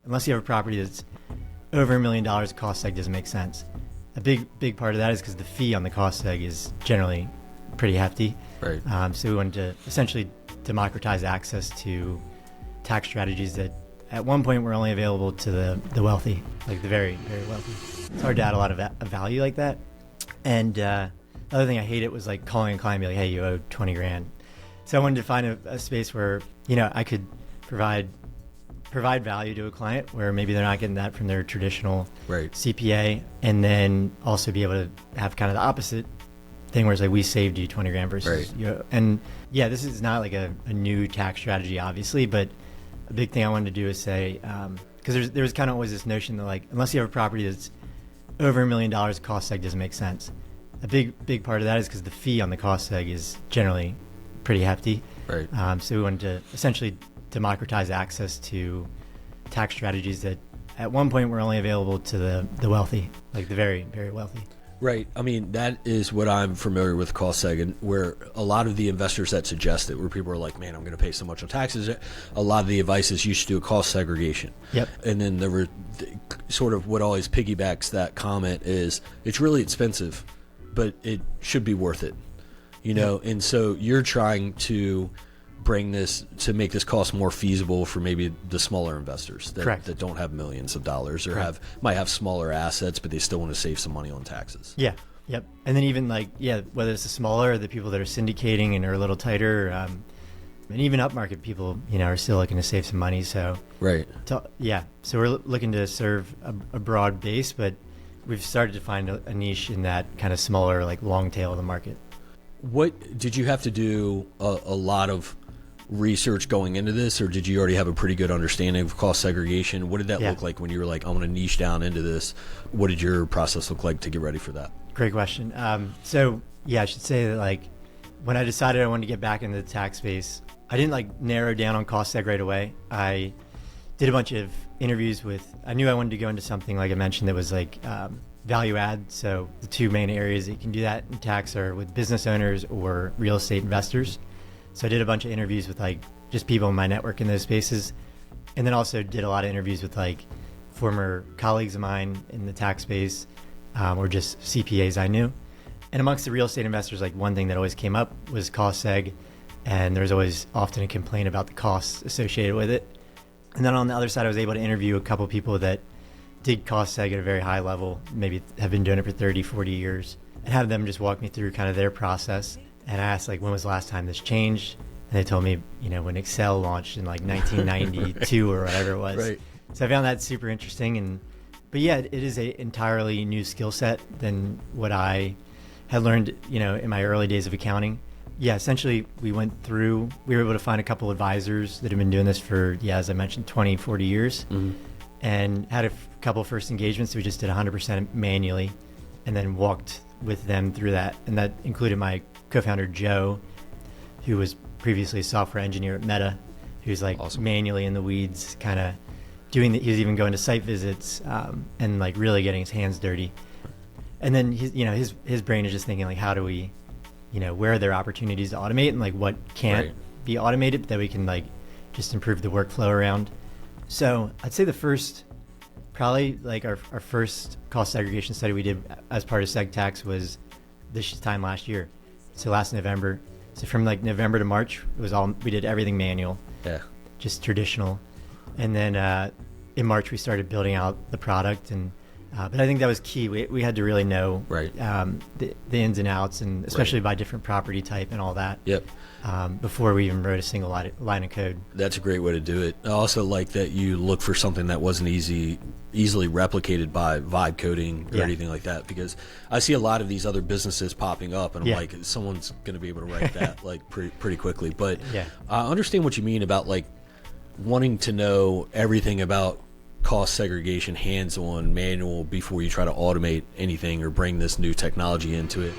unless you have a property that's over $1 million, cost seg doesn't make sense. A big part of that is because the fee on the cost seg is generally pretty hefty. Right. So we wanted to essentially democratize access to tax strategies that at one point were only available to the wealthy, like the very, very wealthy. It's hard to add a lot of value like that. And the other thing I hated was like calling a client and be like, hey, you owe 20 grand. So I wanted to find a space where, I could provide value to a client where maybe they're not getting that from their traditional CPA, and then also be able to have kind of the opposite thing where it's like, we saved you 20 grand versus and yeah, this is not like a new tax strategy, obviously, but a big thing I wanted to do is say, because there's kind of always this notion that like, unless you have a property that's over $1 million, cost seg doesn't make sense. A big part of that is because the fee on the cost seg is generally pretty hefty. Right. So we wanted to essentially democratize access to tax strategies that at one point were only available to the wealthy, like the very, very wealthy. Right. I mean, that is what I'm familiar with cost seg, and where a lot of the investors that suggest it, where people are like, man, I'm going to pay so much on taxes, a lot of the advice is you should do a cost segregation. Yep. And then there were sort of what always piggybacks that comment is it's really expensive, but it should be worth it, And so you're trying to bring this to make this cost more feasible for maybe the smaller investors that don't have millions of dollars or might have smaller assets, but they still want to save some money on taxes. Yeah. Yep. And then even like, whether it's the smaller or the people that are syndicating and are a little tighter, and even upmarket people, are still looking to save some money. So, so we're looking to serve a broad base, but we've started to find a niche in that kind of smaller, like long tail of the market. What did you have to do a lot of research going into this, or did you already have a pretty good understanding of cost segregation? What did that look like when you were like, I want to niche down into this? What did your process look like to get ready for that? Great question. So I should say that like when I decided I wanted to get back into the tax space, I didn't like narrow down on cost seg right away. I did a bunch of interviews I knew I wanted to go into something like I mentioned that was like value add. So the two main areas that you can do that in tax are with business owners or real estate investors. So I did a bunch of interviews with like just people in my network in those spaces, and then also did a lot of interviews with like former colleagues of mine in the tax space, or just CPAs I knew. And amongst the real estate investors, like one thing that always came up was cost seg, and there was always often a complaint about the costs associated with it. And then on the other side, I was able to interview a couple people that did cost seg at a very high level, maybe have been doing it for 30, 40 years, and have them just walk me through kind of their process. And I asked, like, when was the last time this changed? And they told me, when Excel launched in like 1992 or whatever it was. Right. So I found that super interesting. But yeah, it is an entirely new skill set than what I had learned, in my early days of accounting. Yeah, essentially we were able to find a couple advisors that have been doing this for, as I mentioned, 20, 40 years, and had a couple first engagements. We just did 100% manually and then walked with them through that. And that included my co-founder, Joe, who was previously a software engineer at Meta, who's like manually in the weeds, kind of he was even going to site visits, and like really getting his hands dirty. And then his brain is just thinking like, how do we, where are there opportunities to automate, and like what can't be automated that we can like just improve the workflow around. So I'd say probably like our first cost segregation study we did as part of SegTax was this time last year. So last November. So from like November to March, we did everything manual, just traditional. And then in March we started building out the product, and but I think that was key. We had to really know the ins and outs, and especially by different property type and all that. Before we even wrote a single line of code. That's a great way to do it. I also like that you look for something that wasn't easily replicated by vibe coding or anything like that, because I see a lot of these other businesses popping up, and I'm like, someone's going to be able to write that like pretty quickly. But I understand what you mean about like wanting to know everything about cost segregation, hands-on, manual, before you try to automate anything or bring this new technology into it.